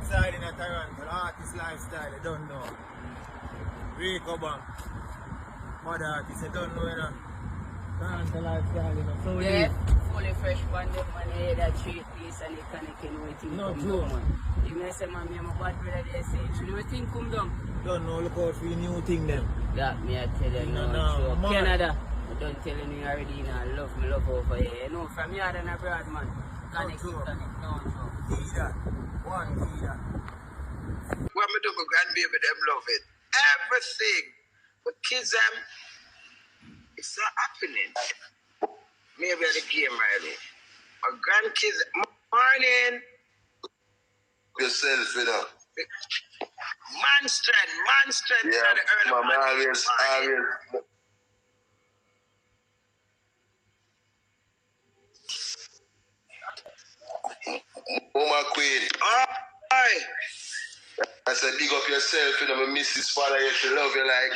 outside in a Toronto, artist lifestyle, I don't know. Rico Bank. Mother artist, I don't know, you know. Toronto lifestyle, you know. So yeah, fully fresh one day, man, hear that 3-piece and the connecting with him. No, come true. down, man. You may say, man, I'm a bad brother, they say, you know, thing come down. Don't know, look out for the new thing then. That me, I tell you, no, true. Canada, I don't tell you already, you know, I love over here. You know, from here and abroad, man. Connect, no, true. See that. One, see that. What me do, my grandbaby, them love it. Everything. But kids, it's not happening. Maybe at the game, really. My grandkids, morning. Yourself, you know. Man strength. Yeah, mama, always. Mama Queenie. Aye. I said, big up yourself, you know, my missus father, you should love you like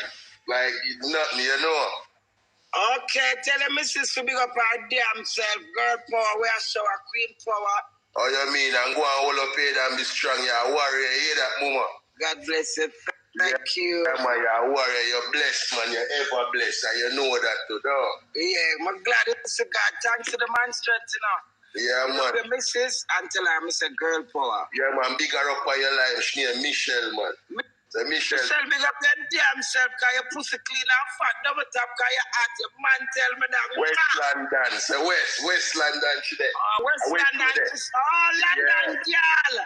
nothing, you know. Okay, tell the missus to big up her damn self. Girl power, we are show her queen power. Oh, you mean, and go and hold up here and be strong, you're a warrior, you hear that, mama? God bless you. Thank you. Yeah, man, you're a warrior, you're blessed, man, you're ever blessed, and you know that too, though. Yeah, I'm glad it's a God. Thanks to the man strength, you know. Yeah, man. The missus until I'm a girl power. Yeah, man, big her up on your life. She named Michelle, man. So Michelle, big up your damn self, cause your pussy clean and fat, double tap, cause your heart, your man tell me that. West London, so West London today. West London, London, girl.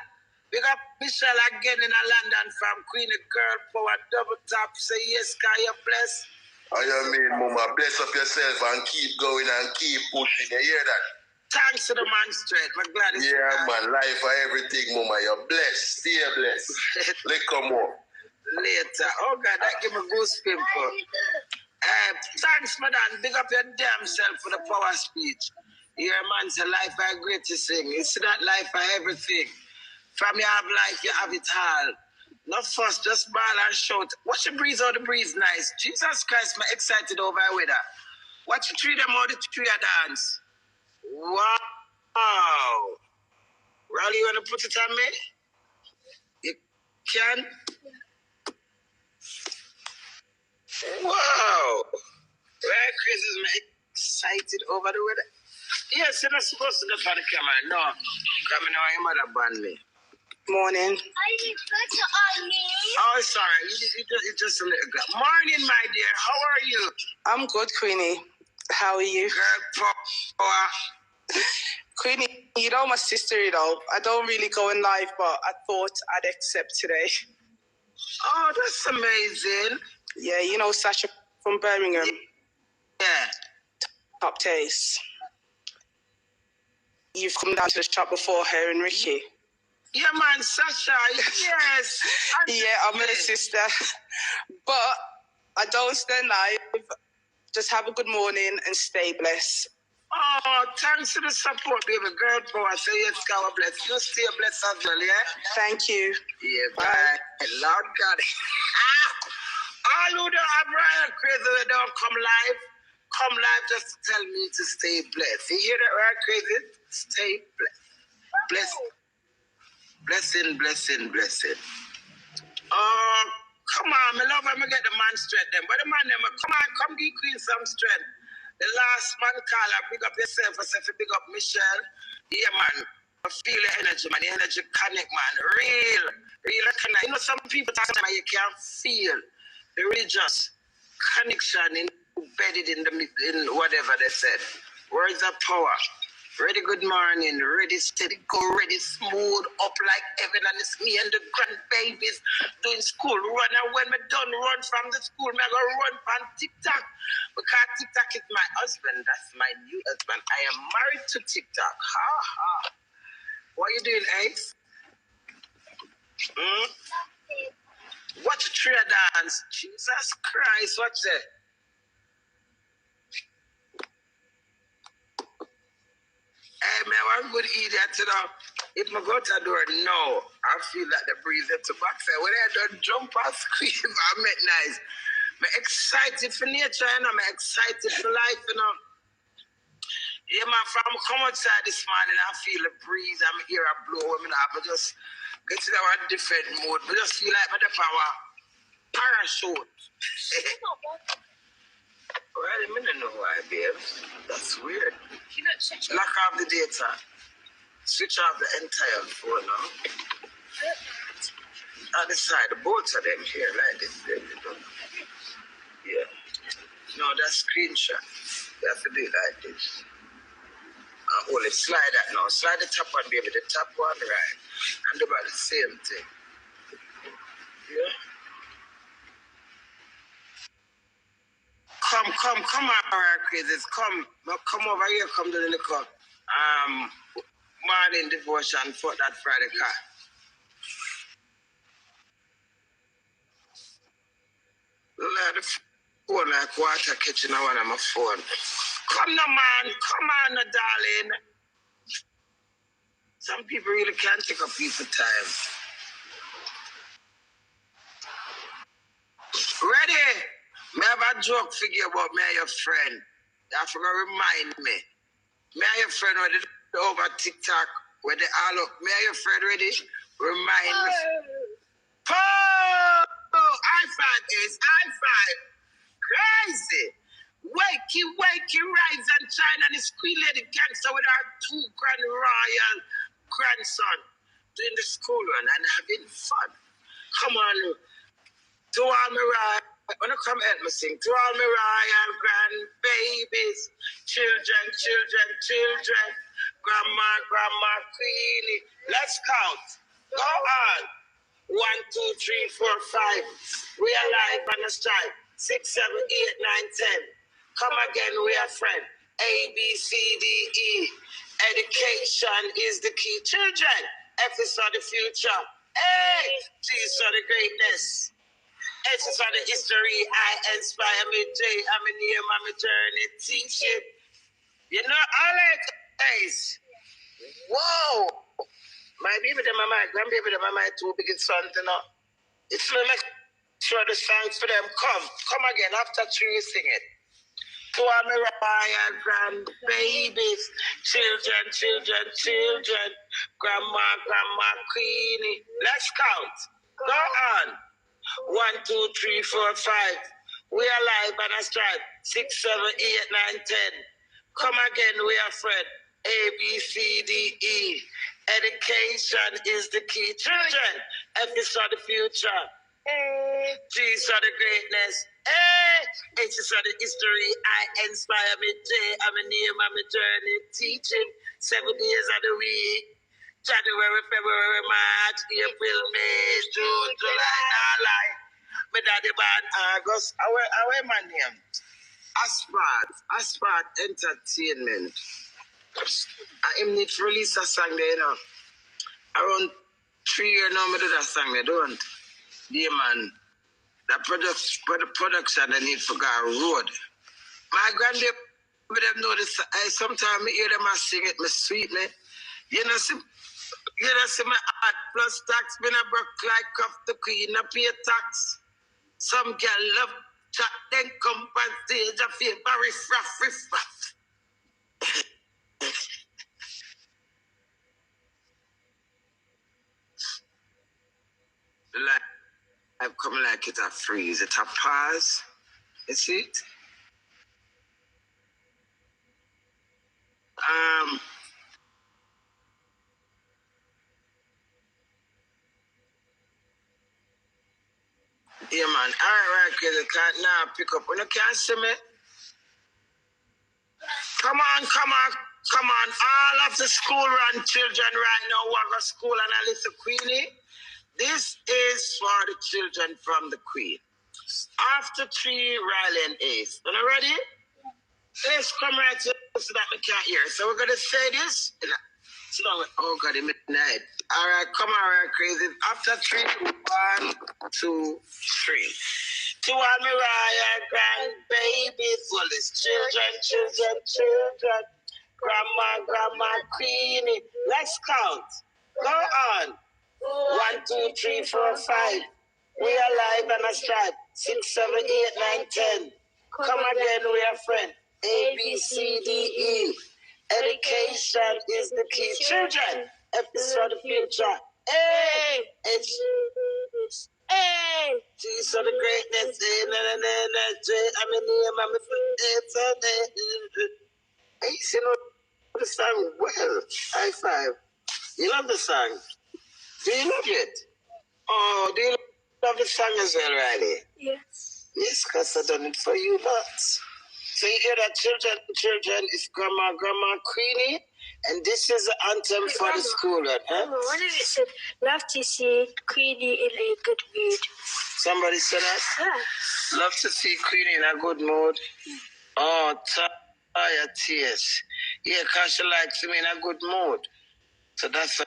Big up Michelle again in a London from Queenie, girl power, double tap, say yes, cause you're blessed. Oh, you mean, mama, bless up yourself and keep going and keep pushing, you hear that? Thanks to the man straight. I'm glad it's man. Life for everything, mama. You're blessed. Stay blessed. Let's come on. Later. Oh, God, that give me goose pimple. Thanks, madam. Big up your damn self for the power speech. Your man said life I great to sing. It's not life for everything. From you have life, you have it all. Not first, just ball and shout. Watch the breeze, how the breeze nice. Jesus Christ, I'm excited over the weather. Watch the tree, them how the tree a dance. Wow. Riley, you want to put it on me? You can? Wow. Right, Chris is me excited over the weather. Yes, you're not supposed to look for the camera. No. Coming out, your mother banned me. Morning. Oh, sorry. You just a little girl. Morning, my dear. How are you? I'm good, Queenie. How are you? Girl, power. Queenie, you know my sister, you know. I don't really go in live, but I thought I'd accept today. Oh, that's amazing. Yeah, you know Sasha from Birmingham. Yeah. Top taste. You've come down to the shop before, her and Ricky. Yeah, man, Sasha, yes. Yeah, I'm her sister. But I don't stand live. Just have a good morning and stay blessed. Oh, thanks for the support, baby. Girl power. Say yes, God bless. You stay blessed as well, yeah? Thank you. Yeah, bye. Lord God. All who don't have Ryan Crazy, they don't come live just to tell me to stay blessed. You hear that, Ryan Crazy? Stay blessed. Blessing. Oh, come on, my love, I'm going to get the man straight then. But the man, come give Queen some strength. The last man call her, big up yourself, I said, big up Michelle. Yeah, man, I feel the energy, man. The energy connect, man. Real connect. You know, some people talk about you can't feel the religious connection embedded in whatever they said. Words of power. Ready, good morning. Ready, steady, go ready, smooth, up like heaven. And it's me and the grandbabies doing school run. And when me done run from the school, me go run from TikTok. Because TikTok is my husband. That's my new husband. I am married to TikTok. Ha ha. What are you doing, Ace? Watch a tree dance. Jesus Christ, watch that. Hey, man, I'm good idiot, you know. If I go to the door, no. I feel like the breeze at the back side. When I don't jump and scream, I make nice. I'm excited for nature, you know. I'm excited for life, you know. Yeah, man, from come outside this morning, I feel the breeze. I'm here, I blow. I mean, I just Get in our different mode. We just feel like the power parachute. Well, I don't know why, babe. That's weird. Lock off the data. Switch off the entire phone now. On the side, both of them here, like this, baby. Yeah. No, that's screenshot. You have to do it like this. Only slide that now. Slide the top one, baby. The top one, right. And about the same thing. Yeah. Come on, crazies. Come over here. Come to the liquor. Morning devotion for that Friday car. Let the phone like water catching on my phone. Come now, man. Come on, darling. Some people really can't take up people time. Ready? Me have a joke figure about me and your friend. You have to remind me. Me and your friend ready over TikTok where they all up. Me and your friend ready? Remind me. Oh, high five is high five. Crazy. Wakey, rise and shine, and his queen lady gangster with our 2 grand royal grandson doing the school run and having fun. Come on, to all my royal, when I come help me sing, to all my royal grandbabies, children, grandma, Queenie. Let's count. Go on. 1, 2, 3, 4, 5. We are live on the strike. 6, 7, 8, 9, 10. Come again, we are friends. A, B, C, D, E. Education is the key. Children, F is for the future. A, G is for the greatness. H is for the history. I inspire me. J, I'm in here, I'm a journey. Teaching. You know, all that is. Whoa. My baby, my grandbaby, my 2 biggest sons, you know. It's not like sure the songs for them. Come again. After 3, you sing it. To all my royal grandbabies, children, grandma, Queenie. Let's count. Go on. 1, 2, 3, 4, 5. We are live on a strike. 6, 7, 8, 9, 10. Come again, we are friends. A, B, C, D, E. Education is the key. Children, F is for the future. G is for the greatness. H is for the history. I inspire me. J, I'm a name, I'm a journey. Teaching 7 days of the week. January, February, March, April, May, June, July, July. My daddy born August. Our my name. Aspart Entertainment. I am need to release a song there, you know. Around 3 years now, I do that song, I don't. Yeah, man. The production I need for God road. My grandbaby, them know this. Sometimes I hear them sing it, my sweet, man. You know, see my heart plus tax, me a broke like off the queen, I pay tax. Some girl love chat, then come on stage, I feel very riff. Like, I've come like it a freeze, it a pause. You see it? Yeah, man. All right, cause I can't now pick up. When you can't see me, come on. All of the school run children right now who are go school and I listen Queenie. This is for the children from the Queen. After 3, Riley and Ace. Are you ready? Ace, come right here so that we can't hear. So we're going to say this. So now, oh God, it's midnight. All right, come on, right, crazy. After 3, 1, 2, 3. To all my royal grandbabies, all these children. Grandma, Queenie. Let's count. Go on. 1, 2, 3, 4, 5. We are live on a strike. 6, 7, 8, 9, 10. Come again, we are friends. A, B, C, D, E. Education is the key. Children, F is for the future. Hey, it's hey, Jesus of the greatness. I'm in here, I'm Hey, you know the song well. High five. You love the song? Do you love it? Oh, do you love the song as well, Riley? Yes. Yes, because I done it for you lots. So you hear that, children, is Grandma Queenie, and this is the anthem for the school, right? Huh? Grandma, what if it said, love to see Queenie in a good mood? Somebody said that? Yeah. Love to see Queenie in a good mood. Oh, tired tears. Yeah, because she likes me in a good mood. So that's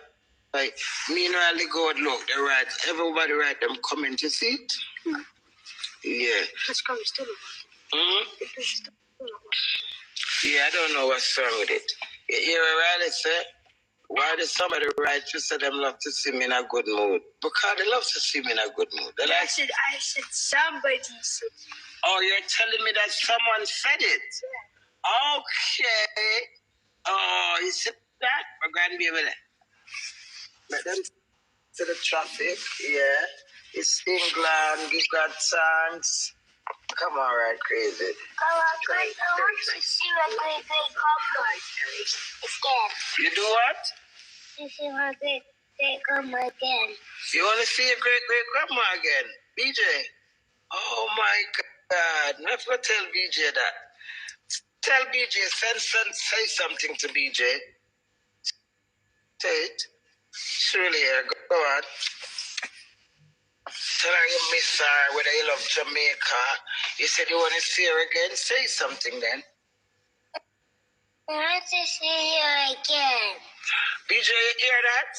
like, me and Riley God, look, they write, everybody write them comment, you see it? Mm. Yeah. That's coming still. Yeah, I don't know what's wrong with it. You hear what Riley say? Why does somebody write you say them love to see me in a good mood? Because they love to see me in a good mood. They I said somebody said. Oh, you're telling me that someone said it? Yeah. Okay. Oh, you see that? We're going to be able to let them to the traffic. Yeah. It's England. Give God thanks. Come on, right, crazy. I want to see my great grandma again. You do what? To see my great grandma again. You want to see your great grandma again? BJ? Oh my God. Never tell BJ that. Tell BJ, say something to BJ. Say it. Surely, go on. Tell her you miss her, whether you love Jamaica. You said you want to see her again. Say something then. I want to see you again. BJ, you hear that?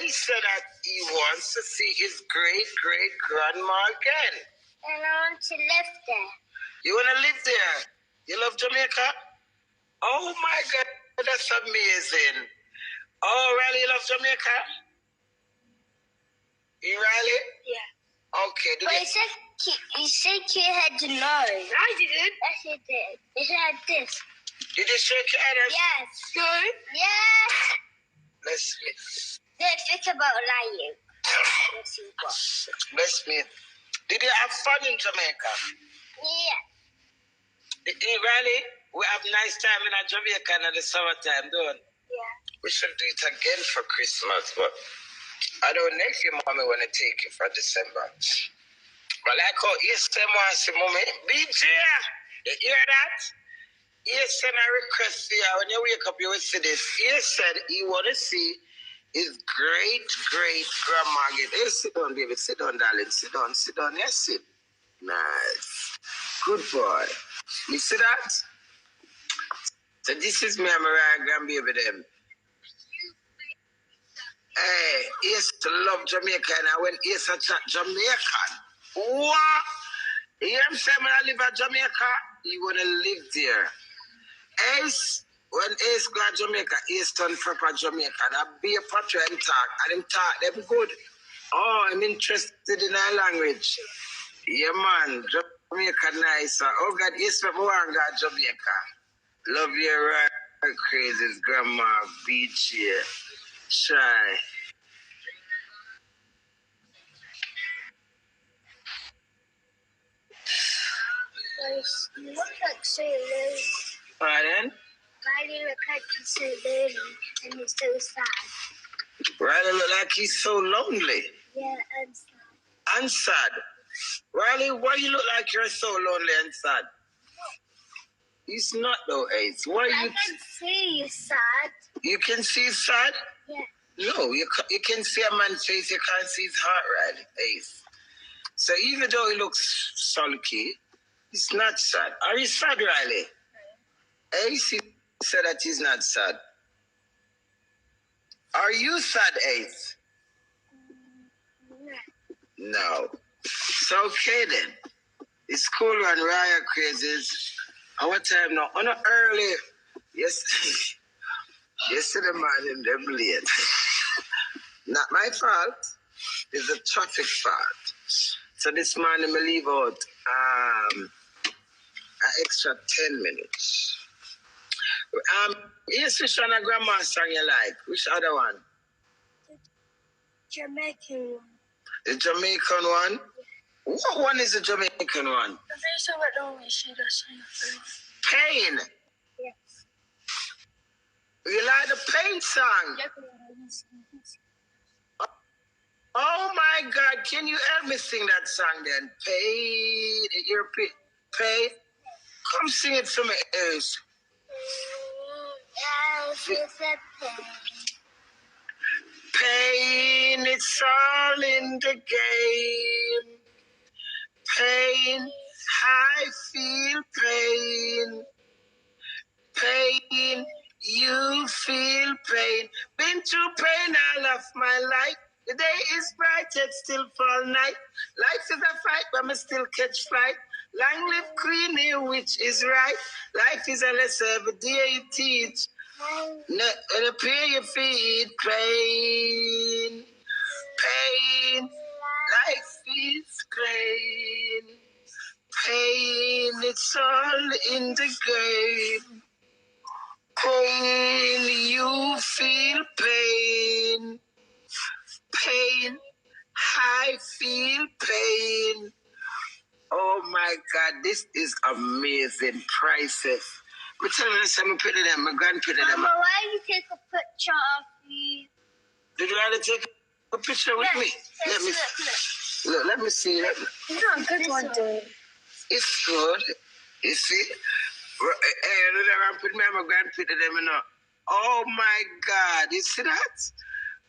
He said that he wants to see his great-great-grandma again. And I want to live there. You want to live there? You love Jamaica? Oh my God, that's amazing. Oh, Riley, you love Jamaica? You Riley? Yeah. Okay. But you said you had to know. I didn't. Yes, you did. You said this. Did you shake your head? Yes. Good? Yes. Let's see. Don't think about lying. Let's see what. Let's see. Did you have fun in Jamaica? Yeah. Riley, we have nice time in Jamaica in the summertime, don't we? Yeah. We should do it again for Christmas, but I don't know if your mommy want to take you for December. But like how you say, mommy, BJ, you hear that? He sent a request to you. When you wake up, you will see this. He said he want to see his great-great-grandma again. Hey, sit down, baby. Sit down, darling. Sit down. Yes, sit. Nice. Good boy. You see that? So this is me and my grandbaby them. Hey, he used to love Jamaica, and when he used to chat Jamaican, what? You hear him say when I live at Jamaica, you want to live there. Ace, when Ace go to Jamaica, Ace turn proper Jamaican. I be a patriot and him talk them good. Oh, I'm interested in our language. Yeah, man, Jamaica nice. Oh, God, Ace, me want to go to Jamaica. Love you, right? Crazy grandma, beach here. Shy. You look like so lonely. Pardon? Riley look like he's so lonely and he's so sad. Riley look like he's so lonely? Yeah, and sad. And sad? Riley, why you look like you're so lonely and sad? He's not though, Ace. Why I can see you sad. You can see sad? Yeah. No, you can see a man's face, you can't see his heart, Riley, Ace. So even though he looks sulky, he's not sad. Are you sad, Riley? Ace said that he's not sad. Are you sad, Ace? No. So okay then. It's cool when Raya crazies. Our time now, on early. Yes. Yesterday morning, they're late. Not my fault. It's a traffic fault. So this morning, I leave out an extra 10 minutes. Yes, which one a grandma song you like? Which other one? Jamaican one. The Jamaican one? What one is the Jamaican one? The face of it always see the same thing. Pain? Yes. You like the Pain song? Oh my God, can you help me sing that song then? Pain, your pain. Come sing it to my ears. Pain, it's all in the game. Pain, I feel pain. Pain, you feel pain. Been through pain all of my life. The day is bright, yet still fall night. Life is a fight, but me still catch flight. Long live Queenie, which is right. Life is a lesson every day you teach. And appear your feet, pain. Pain, life is pain. Pain, it's all in the game. Pain, you feel pain. Pain, I feel pain. Oh my God, this is amazing. Priceless. I'm telling you, I'm put it in my grandput. Mama, why you take a picture of me? Did you want to take a picture with me? Let me see. It's not a good one, dude. It's good. You see? I'm putting my grandput in them. Oh my God, you see that?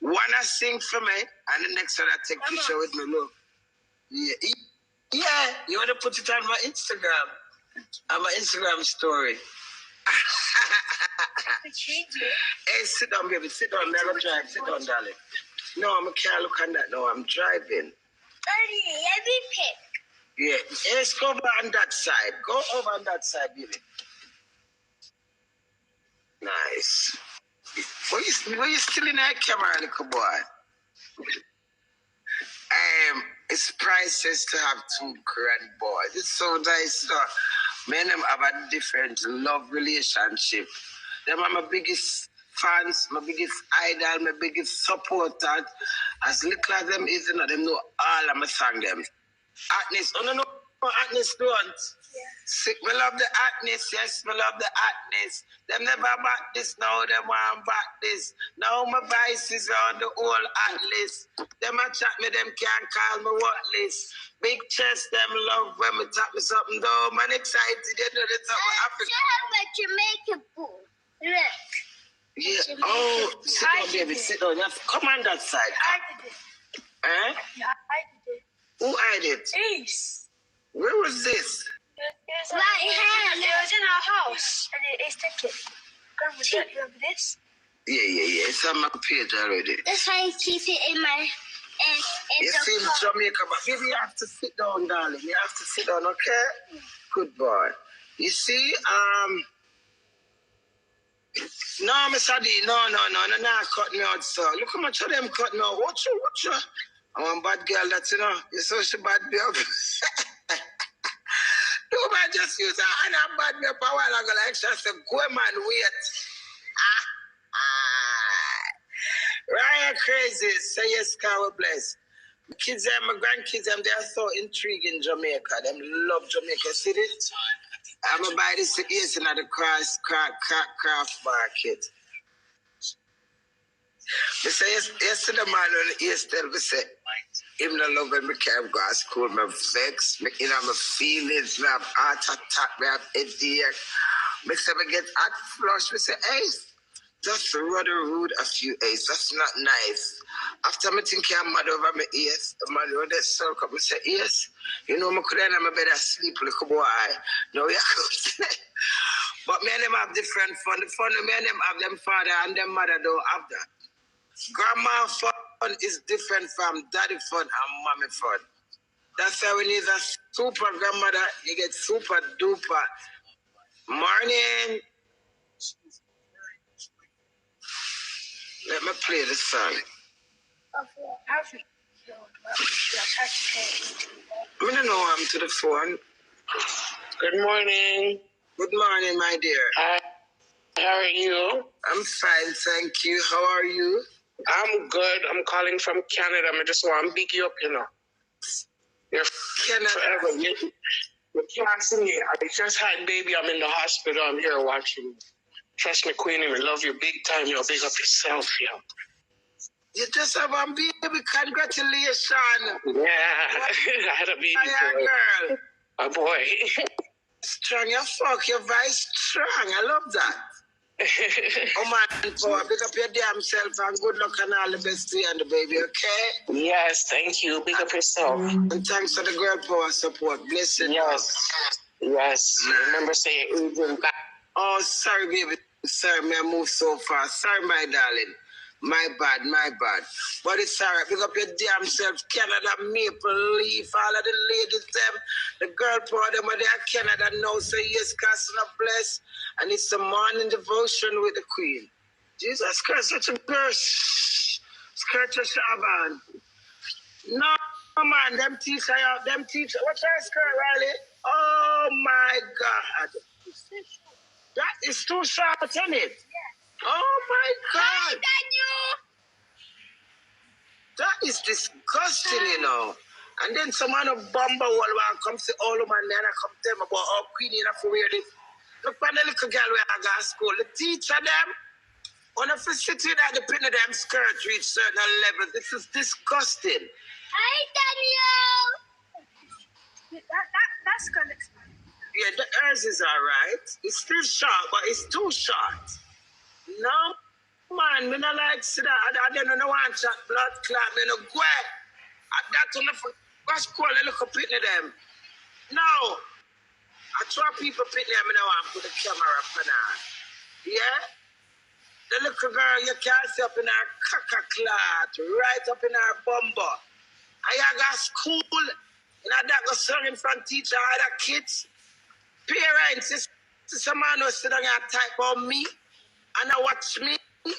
One I sing for me, and the next one I take picture with me. Look. Yeah, you want to put it on my Instagram. On my Instagram story. Hey, sit down, baby. Sit down. Never drive. Sit down, darling. No, I can't look on that. No, I'm driving. Daddy, let me pick. Yeah, let's go over on that side. Go over on that side, baby. Nice. Were you still in that camera, little boy? It's priceless to have two grand boys. It's so nice. Me and them have a different love relationship. Them are my biggest fans, my biggest idol, my biggest supporter. As little as them is, them know all of my song them. Atness, oh no, Atness don't. Yeah. Me love the Atness, yes, me love the Atness. Them never back this, now them want back this. Now my vice is on the whole Atlas. Them a chat me, them can't call me what list. Big chest, them love when me tap me something though. Man excited, they know the top of Africa. Jamaica boo. Look. Yeah, Jamaica. Oh, sit down, baby, sit down. Come on that side. I did it. Eh? Yeah, I did it. Who I did? Ace. Where was this? Right here. It was in our house. And it's ticket. You remember this? Yeah. It's on my page already. That's why I keep it in my... You see Jamaica, but baby, you have to sit down, darling. You have to sit down, okay? Good boy. You see, no, Miss Adi, no, cut me out, sir. Look how much of them cut me out. Watch you. I'm a bad girl, that's, you're such a bad girl. You might just use her and a bad girl for a while ago, like she said, go man, wait. Ryan crazy, say yes, God bless. My kids and my grandkids, they are so intrigued in Jamaica. Them love Jamaica. See it? I'm going to buy this ears in the craft market. I say, yesterday man on the ears tell me, say, him no love when I can't go to school, I'm vexed, my feelings, I have heart attack, I have headache. I say, I get hot flush, I say, hey, just rather rude a few days. That's not nice. After I think I'm mad over my ears, the man with that circle, I say, yes, I could have my bed asleep like a boy. No, you could. But me and them have different fun. The fun, me and them have them father and them mother don't have that. Grandma fun is different from daddy fun and mommy fun. That's why we need a super grandmother, you get super duper. Morning. Let me play the song. I don't know I'm to the phone. Good morning. Good morning, my dear. Hi. How are you? I'm fine, thank you. How are you? I'm good. I'm calling from Canada. I just want to big you up, you know. You're Canada forever. You can't see me. I just had baby. I'm in the hospital. I'm here watching you. Trust me, Queenie. I love you big time. You'll big up yourself, yo. You just have a baby. Congratulations. Yeah. I had a baby girl. A boy. Strong. You fuck. Your voice strong. I love that. Oh man, power, pick up your damn self and good luck and all the best to you and the baby, okay? Yes, thank you. Pick up yourself. And thanks for the girl power support. Blessing. Yes. Yes. Remember saying Adrian back. Oh, sorry, baby. Sorry, may I move so fast. Sorry, my darling. My bad. But it's alright. Pick up your damn self. Canada, Maple Leaf, all of the ladies, them. The girl power, them are there. Canada now. Say yes, casting a bless. And it's the morning devotion with the Queen. Jesus Christ, such a girl. Skirt to Shaban. No, man, them teacher. What's that skirt, Riley? Oh, my God. That is too short, isn't it? Yeah. Oh, my God. That is disgusting, you know. And then someone of Bumba will come to all of my nana come tell me about how Queenie enough to wear this. Look at the little girl where I go to school. The teacher them, on the facility that the pin of them skirt reach certain levels. This is disgusting. Hi, Daniel. That's kind of expensive. Yeah, the hers is all right. It's still short, but it's too short. No, man, me not like see that. I don't know one chat blood clot. Me no go. I got to know for school. I look up in them. No, I try people pit them. I want to put the camera up on her. Yeah, the little girl you can't see up in her caca clot, right up in her bumbo. I got school, and I got serving from teacher, other kids, parents. Some man who sit down and type on me, and I watch me. Me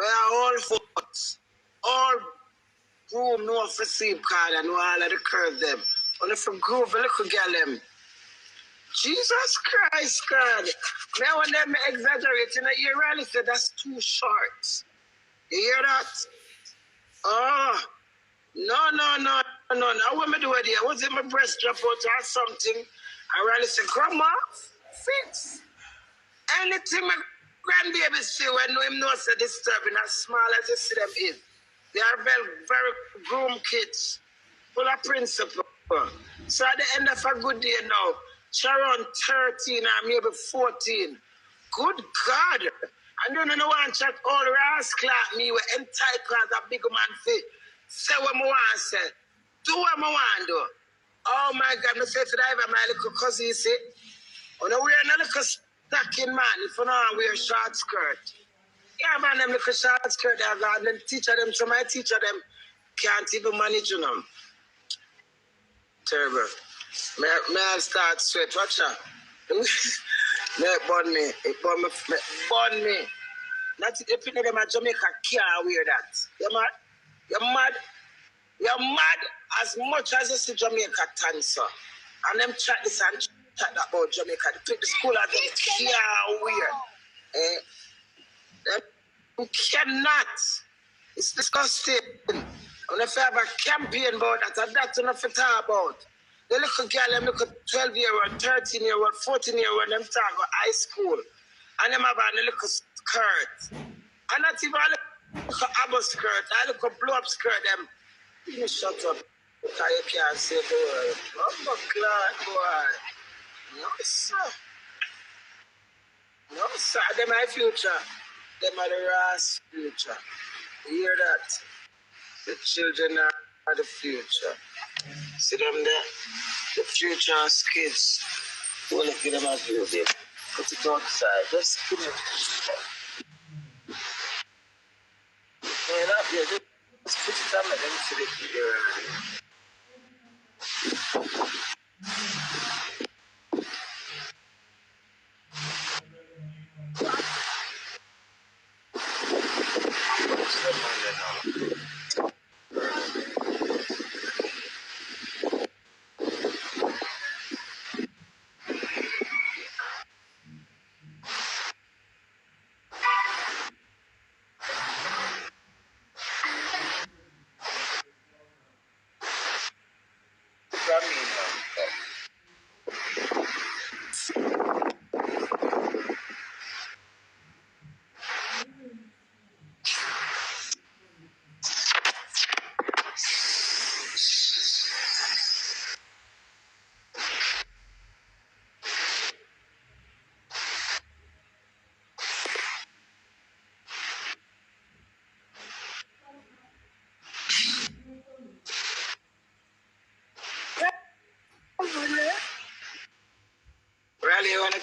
are all foot, all room, no for sleep card, and no all of the curve them. Only for groove, a little girl them. Jesus Christ, God. Now when them exaggerating, you really say that's too short. You hear that? Oh, no. Now what me do with it? Was it my breast drop out or something? I really say, Grandma, fix. Anything my grandbaby see when him knows that disturbing as small as you see them is. They are very groom kids, full of principle. So at the end of a good day now, she around 13 or maybe 14. Good God. I don't know one chat all rascal like me with entitled as a big man fit. Say what I want to say. Do what I want to do. Oh my God, I say to the my little cousin, you see, when I wear a little stocking man, if you don't wear a short skirt. Yeah, man, them little short skirt, I got them teacher them, so my teacher them can't even manage them. Terrible. May I start sweat? Watch out. May it burn me. It burn me. Not if you know them at Jamaica can't wear that. You're mad as much as you see Jamaica dancer. And them chat this and chat about Jamaica. They pick the school and them can't wear. Them cannot. It's disgusting. And if you have a campaign about that, that's enough to talk about. The little girl, them little 12-year-old, 13-year-old, 14-year-old, them talk about high school. And them have a little skirt. And not even a little abba skirt, a little blow-up skirt, them. You shut up, because you can't say the word. Oh, my God, boy. No, sir. No, sir. Them my future. Them are the Ras future. You hear that? The children are the future. See them there? The future kids. We'll give them a view there. Put it outside. Just put it. Well, up here. Just put it on and then see the video.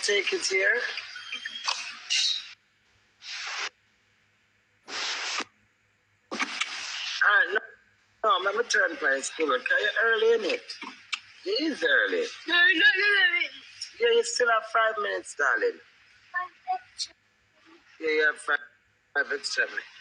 take it here? No, I'm going to turn by school. Are you early in it? It is early. No, not 11. Yeah, you still have 5 minutes, darling. Yeah, you have 5 extra minutes.